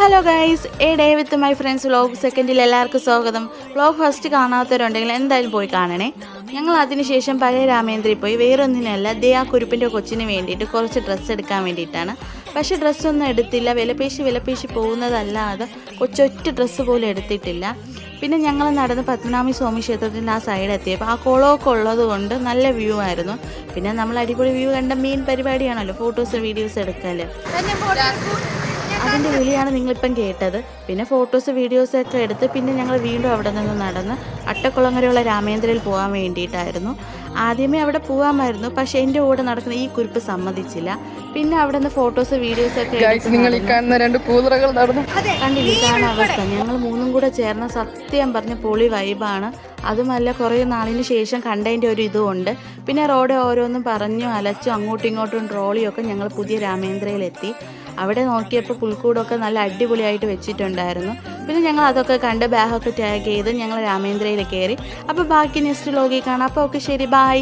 Hello guys, day with my friends vlog സെക്കൻഡിൽ എല്ലാവർക്കും സ്വാഗതം. വ്ലോഗ് ഫസ്റ്റ് കാണാത്തവരുണ്ടെങ്കിൽ എന്തായാലും പോയി കാണണേ. ഞങ്ങൾ അതിനുശേഷം പഴയ രാമേന്ദ്രയിൽ പോയി. വേറൊന്നിനല്ല, ആ കുരുപ്പിൻ്റെ കൊച്ചിന് വേണ്ടിയിട്ട് കുറച്ച് ഡ്രസ്സ് എടുക്കാൻ വേണ്ടിയിട്ടാണ്. പക്ഷേ ഡ്രസ്സൊന്നും എടുത്തില്ല. വിലപേശി പോകുന്നതല്ലാതെ കൊച്ചൊറ്റ ഡ്രസ്സ് പോലും എടുത്തിട്ടില്ല. പിന്നെ ഞങ്ങൾ നടന്ന് പത്മനാഭ സ്വാമി ക്ഷേത്രത്തിൻ്റെ ആ സൈഡ് എത്തിയപ്പോൾ ആ കുളമൊക്കെ ഉള്ളത് കൊണ്ട് നല്ല വ്യൂ ആയിരുന്നു. പിന്നെ നമ്മൾ അടിപൊളി വ്യൂ കണ്ട മെയിൻ പരിപാടിയാണല്ലോ ഫോട്ടോസ് വീഡിയോസ് എടുക്കൽ. അതിൻ്റെ വിളിയാണ് നിങ്ങളിപ്പം കേട്ടത്. പിന്നെ ഫോട്ടോസ് വീഡിയോസൊക്കെ എടുത്ത് പിന്നെ ഞങ്ങൾ വീണ്ടും അവിടെ നിന്ന് നടന്ന് അട്ടക്കുളങ്ങരയുള്ള രാമേന്ദ്രയിൽ പോകാൻ വേണ്ടിയിട്ടായിരുന്നു. ആദ്യമേ അവിടെ പോകാമായിരുന്നു, പക്ഷേ എൻ്റെ കൂടെ നടക്കുന്ന ഈ കുറിപ്പ് സമ്മതിച്ചില്ല. പിന്നെ അവിടെ നിന്ന് ഫോട്ടോസ് വീഡിയോസൊക്കെ കണ്ടില്ല. ഇതാണ് അവസ്ഥ. ഞങ്ങൾ മൂന്നും കൂടെ ചേർന്ന സത്യം പറഞ്ഞ പൊളി വൈബാണ്. അതുമല്ല, കുറേ നാളിന് ശേഷം കണ്ടതിൻ്റെ ഒരു ഇതുമുണ്ട്. പിന്നെ റോഡ് ഓരോന്നും പറഞ്ഞു അലച്ചും അങ്ങോട്ടും ഇങ്ങോട്ടും ട്രോളിയൊക്കെ ഞങ്ങൾ പുതിയ രാമേന്ദ്രയിലെത്തി. അവിടെ നോക്കിയപ്പോൾ പുൽക്കൂടൊക്കെ നല്ല അടിപൊളിയായിട്ട് വെച്ചിട്ടുണ്ടായിരുന്നു. പിന്നെ ഞങ്ങൾ അതൊക്കെ കണ്ട് ബാഗൊക്കെ ടാഗ് ചെയ്ത് ഞങ്ങൾ രാമേന്ദ്രയിൽ കയറി. അപ്പോൾ ബാക്കി നെക്സ്റ്റ് വ്ലോഗിൽ കാണാം. അപ്പോൾ ഓക്കെ, ശരി, ബൈ.